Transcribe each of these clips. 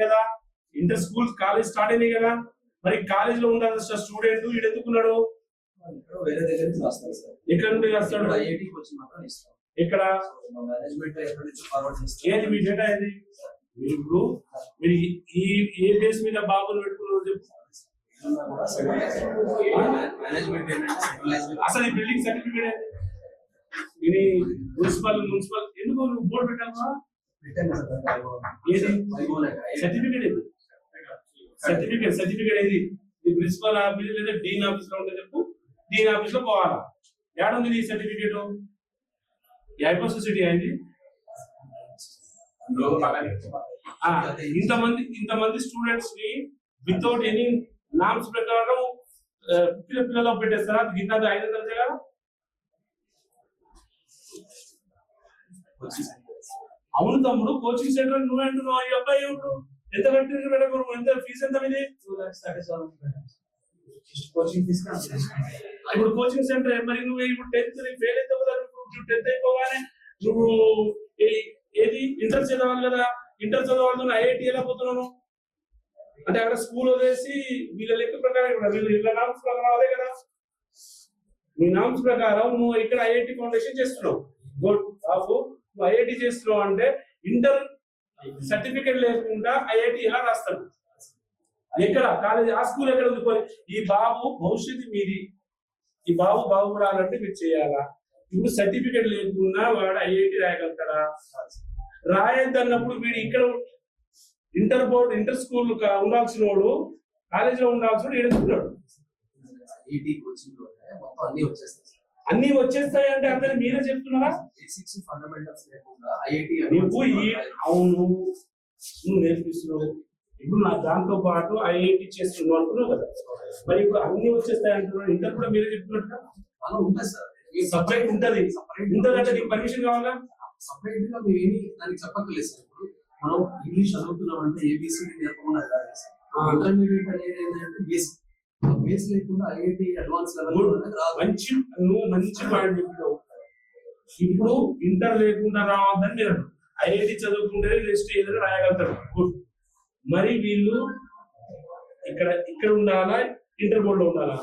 కదా, inter school college start అయినాయి కదా, మరి కాలేజ్ లో ఉండాల్సిన స్టూడెంట్ వీడు ఎందుకున్నాడు? వేరే దగ్గర నుంచి వస్తారు సార్. ఎక్కడ నుండి వస్తాడు? ఐఐటికి వచ్చి మాత్రం ఇస్తాం. ఇక్కడ మేనేజ్మెంట్ ఎక్కడి నుంచి ఫార్వర్డ్ చేస్తారు. ఏది మీ డేటా ఏది? మీరు ఇప్పుడు మీరు ఈ ఏ బేస్ మీద బాబులు పెట్టుకున్నారు చెప్పు. అసలు ఈ బిల్డింగ్ సర్టిఫికేట్ ఇది మున్సిపల్ ఎందుకు నువ్వు బోర్డు పెట్టావా? సర్టిఫికేట్ ఇది సర్టిఫికేట్ ఇది ప్రిన్సిపల్ ఆఫీస్ లేదా డీన్ ఆఫీస్ లో ఉంటే చెప్పు, డీన్ ఆఫీస్ లో పోవాలా. ఏడుంది ఈ సర్టిఫికేట్? ఐపర్ సొసైటీ అయింది. ఇంతమంది స్టూడెంట్స్ ని వితౌట్ ఎనీ నామ్స్ ప్రకారం పిల్లలు పెట్టేస్తారా? అది గిట్లా 500 కదా. అవును తమ్ముడు, కోచింగ్ సెంటర్ నువ్వు అంటున్నావు. ఈ అబ్బాయి ఎంత కట్టిన పెట్టకూడదు, ఎంత ఫీజు ఎంత ఇది? 2,37,000 కోచింగ్ తీసుకున్నా. ఇప్పుడు కోచింగ్ సెంటర్ మరి నువ్వు ఇప్పుడు 10th ఫెయిల్ అయితే కదా, 10th అయిపోగానే నువ్వు ఏది ఇంటర్ చదవాలి కదా, ఇంటర్ చదవాలి ఐఐటి ఎలా పోతున్నాను అంటే అక్కడ స్కూల్ వదిలేసి వీళ్ళ లెక్క ప్రకారం వీళ్ళ నామ్స్ ప్రకారం అదే కదా. నీ నామ్స్ ప్రకారం నువ్వు ఇక్కడ ఐఐటి ఫౌండేషన్ చేస్తున్నావు, గుడ్ బాబు. నువ్వు ఐఐటి చేస్తున్నావు అంటే ఇంటర్ సర్టిఫికేట్ లేకుండా ఐఐటి ఎలా రాస్తాడు? ఎక్కడ కాలేజ్ ఆ స్కూల్ ఎక్కడ ఉంది? ఈ బాబు భవిష్యత్తు మీది, ఈ బాబు బాగుపడాలంటే మీరు చేయాలా? ఇప్పుడు సర్టిఫికేట్ లేకుండా వాడు ఐఐటి రాయగలుగుతాడా? రాయొద్దన్నప్పుడు వీడు ఇక్కడ ఇంటర్ స్కూల్ ఉండాల్సిన వాడు కాలేజీలో ఉండాల్సిన వాడు ఏడుస్తున్నాడు. అన్ని వచ్చేస్తాయి అంటే అందరు మీరే చెప్తున్నారా? అవును, నువ్వు నేర్పిస్తున్నావు. ఇప్పుడు నా దాంతో పాటు ఐఐటి చేస్తున్నావు అంటున్నావు కదా, మరి ఇప్పుడు అన్ని వచ్చేస్తాయి అంటున్నావు. ఇంటర్ కూడా మీరే చెప్తున్నట్టుగా సబ్జెక్ట్ ఉంటది ఉంటదంటే నీకు పర్మిషన్ కావాలా? సపరేట్ గా మేమేమి దానికి చెప్పక్కర్లేదు సార్. ఇప్పుడు మనం ఇంగ్లీష్ చదువుతున్నాం అంటే ఏబిసిడి నేర్పకుండా ఇంటర్మీడియట్ అనేది ఏంటంటే బేస్ లేకుండా ఐఐటి అడ్వాన్స్ లెవెల్ నువ్వు మంచి పాయింట్ చెప్పావు. ఇప్పుడు ఇంటర్ లేకుండా రావద్దని మీరు ఐఐటి చదువుకుంటే నెక్స్ట్ ఏదైనా రాయగలుగుతారు, గుడ్. మరి వీళ్ళు ఇక్కడ ఉండాలా, ఇంటర్ బోర్డు లో ఉండాలా?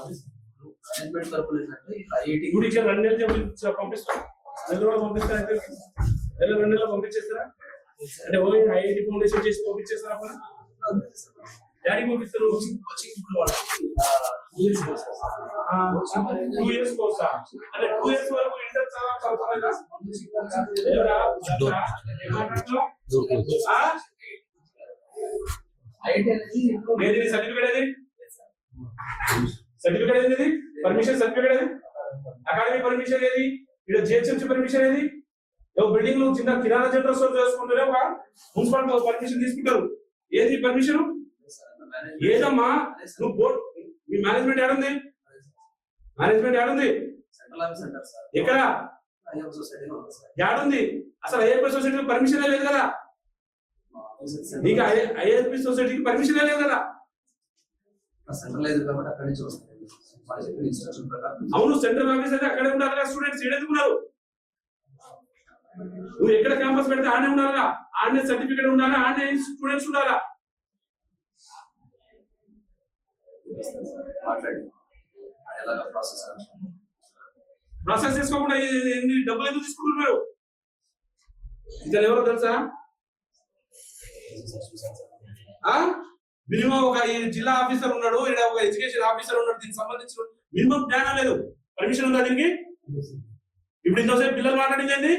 మేనేజ్మెంట్ తరపున ఐఐటి ఇప్పుడు ఇక్కడ 2 నెలలు పంపిస్తాం, 2 నెలలు పంపిస్తారా? 2 నెలలు పంపించేస్తారా? అంటే ఐఐటి ఫౌండేషన్ చేసి పంపించేస్తారా? డాడీ పంపిస్తారు. 2 ఇయర్స్ కోర్సా? అంటే 2 ఇయర్స్ వరకు ఇంటర్ చదవాలా? సర్టిఫికేట్ ఏది? సర్టిఫికేట్ ఏది? పర్మిషన్ సర్టిఫికేట్ ఏది? అకాడమిక్ పర్మిషన్ ఏది? ఇక్కడ జిహెచ్ఎంసీ పర్మిషన్ ఏది? బిల్డింగ్ లో చిన్న కిరాణా జనరల్ స్టోర్ చేసుకుంటారే ఒక మున్సిపల్ పర్మిషన్ తీసుకుంటారు. ఏది పర్మిషన్? ఏదమ్మా నువ్వు బోర్డు మీ మేనేజ్మెంట్ ఏడుంది? మేనేజ్మెంట్ ఏడుంది? ఎక్కడ ఏడుంది? అసలు ఐఎఫ్పి సొసైటీకి పర్మిషన్ లేదు కదా. నీకు ఐఎఫ్పి సొసైటీకి పర్మిషన్ లేదు కదా. సెంట్రలైజ్ కాబట్టి అక్కడి నుంచి వస్తాయి. అవును, సెంట్రల్ ఆఫీస్ అయితే అక్కడే ఉండాలి కదా. స్టూడెంట్స్ ఏడెందుకున్నారు? నువ్వు ఎక్కడ క్యాంపస్ పెడితే ఆడనే ఉండాలా, ఆడనే సర్టిఫికేట్ ఉండాలా, ఆడనే స్టూడెంట్స్ ఉండాలా. ప్రాసెస్ చేసుకోకుండా డబ్బులు ఎందుకు తీసుకుంటున్నారు? ఇతను ఎవరో తెలుసా? మినిమం ఒక జిల్లా ఆఫీసర్ ఉన్నాడు, ఇక్కడ ఒక ఎడ్యుకేషన్ ఆఫీసర్ ఉన్నాడు, దీనికి సంబంధించిన మినిమం జ్ఞానం లేదు. పర్మిషన్ ఉందా దీనికి? ఇప్పుడు ఇంకోసేపు పిల్లలు మాట్లాడింది ఏంటి?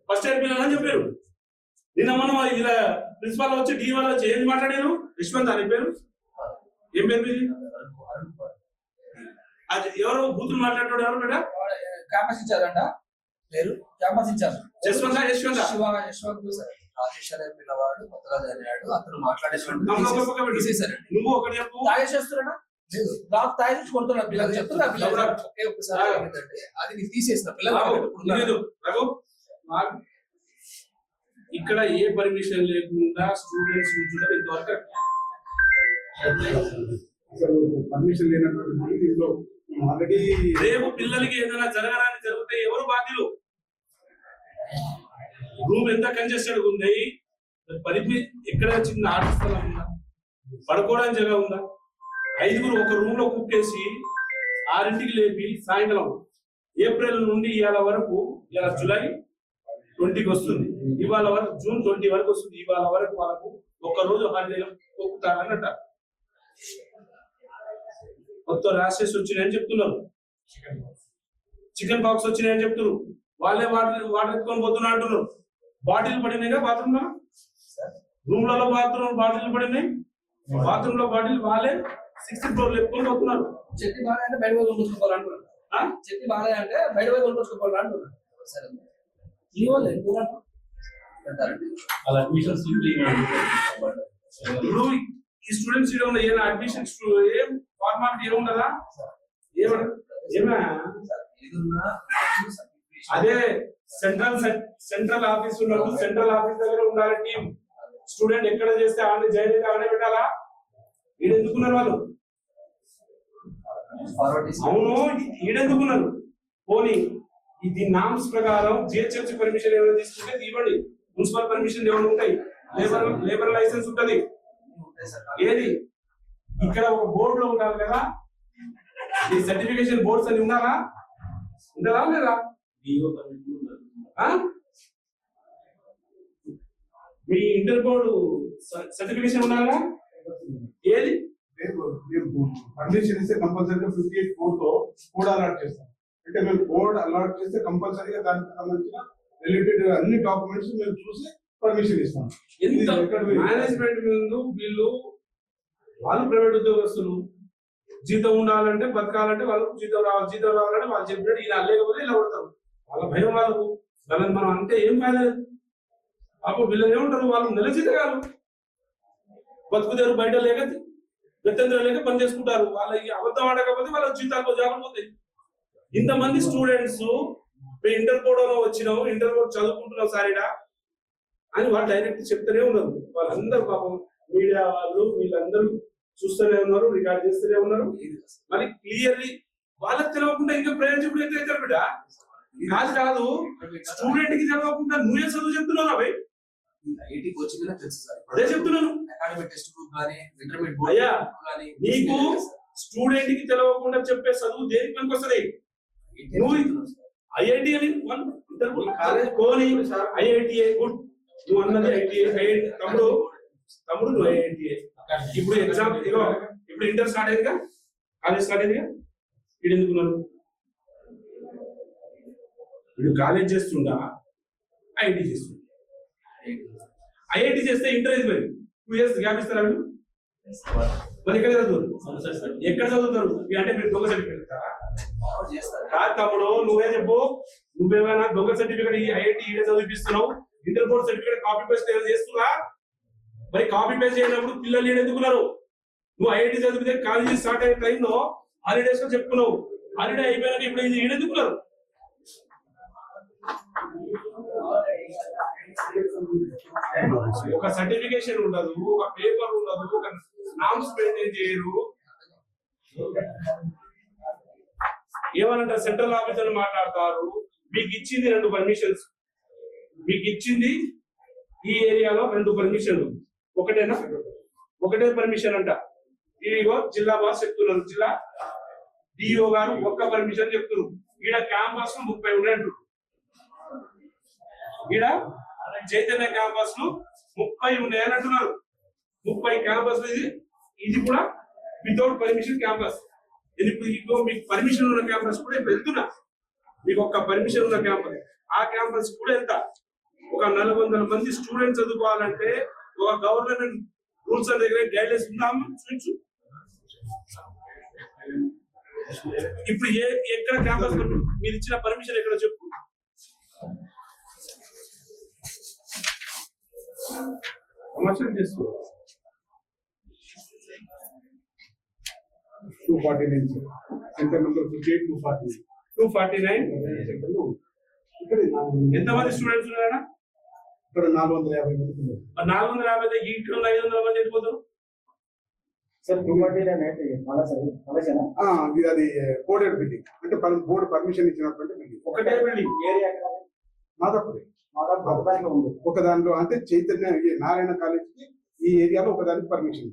ఫస్ట్ ఇయర్ పిల్లలు అని చెప్పారు. నిన్న మనం ఇలా ప్రిన్సిపాల్ వచ్చి డి వాళ్ళు వచ్చి ఏం మాట్లాడారు? యశ్వంత్ అని పేరు. ఏం పేరు మీది? అది ఎవరు బూతులు మాట్లాడాడు? ఎవరు మేడం? క్యాంపస్ ఇచ్చారంట పేరు, క్యాంపస్ ఇచ్చారు. యశ్వంత్ రాజేష్ అనే పిల్లవాడు కొత్తగా జరిగాడు, అతను మాట్లాడేటువంటి నువ్వు ఒకటి చెప్పు. తాగేసేస్తున్నా లేదు, నాకు తాగించి కొడుతున్నా పిల్లలు చెప్తున్నా. పిల్లలు ఒకే ఒకసారి అది నీకు తీసేసిన పిల్లలు. ఇక్కడ ఏ పర్మిషన్ లేకుండా స్టూడెంట్స్ కూర్చుంటారు ఇంతవరకు. పర్మిషన్ లేనటువంటి ఆల్రెడీ రేపు పిల్లలకి ఏదైనా జరగడానికి జరిగితే ఎవరు బాధ్యులు? రూమ్ ఎంత కంజెస్టెడ్ ఉంది, పరిధి ఎక్కడ చిన్న ఆట స్థలం ఉందా, పడుకోవడానికి జగ ఉందా? 5గురు ఒక రూమ్ లో కుక్కేసి 6ంటికి లేపి సాయంత్రం ఏప్రిల్ నుండి ఇవాళ వరకు, ఇవాళ జూలై 20కి వస్తుంది, ఇవాళ వరకు జూన్ 20 వరకు వస్తుంది, ఇవాళ వరకు వాళ్ళకు ఒక రోజు హాలిడే కొక్కుతారన్నట. కొత్త ర్యాషెస్ వచ్చినాయని చెప్తున్నారు, చికెన్ పాక్స్ వచ్చినాయని చెప్తున్నారు. వాళ్ళే వాటర్ ఎత్తుకొని పోతున్నా అంటున్నారు. బాటిల్ పడినాయిగా బాత్రూమ్ లో, రూమ్లలో బాటిల్ పడినాయి, బాత్రూమ్ లో బాటిల్ వాళ్ళే 6th ఫ్లోర్ ఎత్తుకొని పోతున్నారు. చెట్టు బాగా అంటే బయట పోయి కొనుక్కోవాలంటున్నారు. చెట్టు బాగా అంటే బయట పోయి కొనుక్కోవాలంటున్నారు. సరే ఈ వాళ్ళు ఎందుకు అంటారండి అలా అడ్మిషన్స్ ఇప్పుడు ఈ స్టూడెంట్స్ ఏమైనా అడ్మిషన్స్ ఏం ఫార్మాలిటీ ఏముండదా? అదే సెంట్రల్ ఆఫీస్ ఉన్నట్టు సెంట్రల్ ఆఫీస్ దగ్గర ఉండాలి టీం. స్టూడెంట్ ఎక్కడ చేస్తే ఆమె జైలు అయితే ఆమె పెట్టాలా? ఈడెందుకున్నారు వాళ్ళు? అవును, ఈడెందుకున్నారు? పోనీ ఇది నామ్స్ ప్రకారం జిహెచ్ఎంసీ పర్మిషన్ ఏమైనా తీసుకుంటే ఇవ్వండి. మున్సిపల్ పర్మిషన్ ఏమైనా ఉంటాయి, లేబర్ లైసెన్స్ ఉంటది. ఏది ఇక్కడ ఒక బోర్డు లో ఉండాలి కదా, ఈ సర్టిఫికేషన్ బోర్డ్స్ అని ఉన్నారా? ఉండదా లేదా? మీ ఇంటర్ బోర్డు సర్టిఫికేషన్ ఉన్నారా? ఏది పర్మిషన్ ఇస్తే కంపల్సరీగా 58 కోడ్ అలాట్ చేస్తాం. అంటే మేము కోడ్ అలాట్ చేస్తే కంపల్సరీగా దానికి సంబంధించిన రిలేటెడ్ అన్ని డాక్యుమెంట్స్ మేము చూసి పర్మిషన్ ఇస్తాం. మేనేజ్మెంట్ ముందు వాళ్ళు ప్రైవేట్ ఉద్యోగస్తులు, జీతం ఉండాలంటే బతకాలంటే వాళ్ళకు జీతం రావాలంటే వాళ్ళు చెప్పినట్టు ఇలా లేకపోతే ఇలా కొడతారు. వాళ్ళ భయం వాళ్ళకు. వాళ్ళని మనం అంటే ఏం కాలేదు. అప్పుడు వీళ్ళని ఏమంటారు, వాళ్ళు నెల జీతగాలు బతుకుతారు, బయట లేక గత్యంతరం లేక పని చేసుకుంటారు. వాళ్ళకి అబద్ధం ఆడకపోతే వాళ్ళ జీతాలు జాబులు పోతాయి. ఇంతమంది స్టూడెంట్స్ ఇంటర్ బోర్డ్ వచ్చినావు, ఇంటర్ బోర్డ్ చదువుకుంటున్నావు సారీడా అని వాళ్ళు డైరెక్ట్ చెప్తూనే ఉన్నారు. వాళ్ళందరూ పాపం మీడియా వాళ్ళు వీళ్ళందరూ చూస్తూనే ఉన్నారు, రికార్డ్ చేస్తూనే ఉన్నారు. మరి క్లియర్లీ వాళ్ళకి తెలియకుండా ఇంకా ప్రయోజకుడు అయితే అవుతారు బిడ్డ. కాదు స్టూడెంట్ కి తెలియకుండా నువ్వే చదువు చెప్తున్నావు అవి. ఐఐటి కోచింగ్ తెలుసు సార్, అదే చెప్తున్నాను. అకాడమిక్ టెస్ట్ గ్రూప్ గానీ ఇంటర్మీడియట్ అయ్యా గానీ నీకు స్టూడెంట్ కి తెలియకుండా చెప్పే చదువు దేనికి పనికి వస్తుంది? నువ్వు ఐఐటి అని కాలేజ్ పోని ఐఐటిఐ గుడ్, నువ్వు అన్నది ఐఐటి తమ్ముడు నువ్వు ఐఐటిఐ. ఇప్పుడు ఎగ్జామ్ ఇప్పుడు ఇంటర్ స్టార్ట్ అయిందిగా, కాలేజ్ స్టార్ట్ అయిందిగా. వీడు ఎందుకున్నాను? వీడు కాలేజ్ చేస్తుండా ఐఐటి చేస్తుండ? ఐఐటి చేస్తే ఇంటర్ అయింది, మరి 2 years గ్యాప్ ఇస్తారా వీళ్ళు? మరి ఎక్కడ చదువుతారు? ఎక్కడ చదువుతారు అంటే మీరు దొంగ సర్టిఫికేట్ ఇస్తారా? కాదు తమ్ముడు, నువ్వే చెప్పు. నువ్వేమైనా దొంగ సర్టిఫికేట్ ఈ ఐఐటి ఈడే చదివిస్తున్నావు, inter board certificate copy paste ఏమైనా చేస్తున్నా? మరి కాపీ పేస్ట్ చేయనప్పుడు పిల్లలు ఎందుకున్నారు? నువ్వు ఐఐటి చదివితే కాలేజీ స్టార్ట్ అయిన టైంలో హాలిడేస్ లో చెప్పుకున్నావు, హాలిడే అయిపోయినాక ఇప్పుడు ఇది ఈడెందుకున్నారు? ఒక సర్టిఫికేషన్ ఉండదు, ఒక పేపర్ ఉండదు, ఒక నామ్స్ మెయింటైన్ చేయరు. ఏమనంటారు, సెంట్రల్ ఆఫీసర్ మాట్లాడతారు. మీకు ఇచ్చింది 2 పర్మిషన్స్, మీకు ఇచ్చింది ఈ ఏరియాలో 2 పర్మిషన్లు. ఒకటేనా? ఒకటే పర్మిషన్ అంట. ఇదిగో జిల్లా బాస్ చెప్తున్నారు, జిల్లా డిఓ గారు ఒక్క పర్మిషన్ చెప్తున్నారు. ఈడ క్యాంపస్ 30 ఉన్నాయి. ఈడ చైతన్య క్యాంపస్ 30 ఉన్నాయని అంటున్నారు. 30 క్యాంపస్ ఇది కూడా వితౌట్ పర్మిషన్ క్యాంపస్. ఇప్పుడు మీకు పర్మిషన్ ఉన్న క్యాంపస్ కూడా ఇప్పుడు వెళ్తున్నా. మీకు ఒక్క పర్మిషన్ ఉన్న క్యాంపస్, ఆ క్యాంపస్ కూడా ఎంత ఒక 400 మంది స్టూడెంట్స్ చదువుకోవాలంటే ఒక గవర్నమెంట్ రూల్స్ అండ్ గైడ్లైన్స్ ఉందాము చూపించు. ఇప్పుడు ఎక్కడ క్యాంపస్ మీరు ఇచ్చిన పర్మిషన్ ఎక్కడ చెప్పు. కమర్షియల్ చేస్తూ 249 సెంటర్ నెంబర్ 58 249 ఎంతమంది స్టూడెంట్స్ ఉన్నారా? ఇక్కడ 450 మంది ఉన్నారు. 450 ఇంట్లో 500 మంది వెళ్ళిపోతారు సార్. 249 అది కోడెడ్ బిల్డింగ్ అంటే బోర్డు పర్మిషన్ ఇచ్చినటువంటి బిల్డింగ్. ఒకటే బిల్డింగ్ ఏరియా మాదాపురి ఒక దాంట్లో అంటే చైతన్య ఈ నారాయణ కాలేజ్ కి ఈ ఏరియాలో ఒక దానికి పర్మిషన్.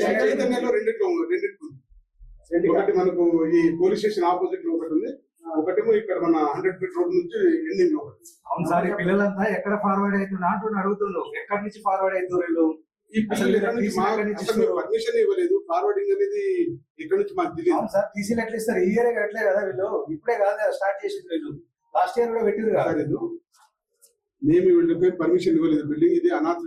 చైతన్యలో రెండిట్లో ఒకటి మనకు ఈ పోలీస్ స్టేషన్ ఆపోజిట్ లో ఒకటి ఉంది, ఒకటేమో ఇక్కడ మన 100 ఫీట్ రోడ్ నుంచి ఎండింగ్ లో ఒకటి. అవును సార్, ఈ పిల్లలంతా ఎక్కడ ఫార్వర్డ్ అవుతున్నా అంటూ అడుగుతుండ్రు, ఎక్కడి నుంచి ఫార్వర్డ్ అవుతున్నారు? ఈ పర్మిషన్ ఇవ్వలేదు, ఫార్వర్డింగ్ అనేది ఇక్కడ నుంచి మాకు తెలియదు. అవును సార్, టీసీలు ఎట్లా ఇస్తారు? ఈ ఇయర్ ఎట్లే కదా వీళ్ళు, ఇప్పుడే కాదు స్టార్ట్ చేసింది వీళ్ళు, లాస్ట్ ఇయర్ కూడా పెట్టిరు కదా. మేము వీళ్ళకి పర్మిషన్ ఇవ్వలేదు, బిల్డింగ్ ఇది అనాథ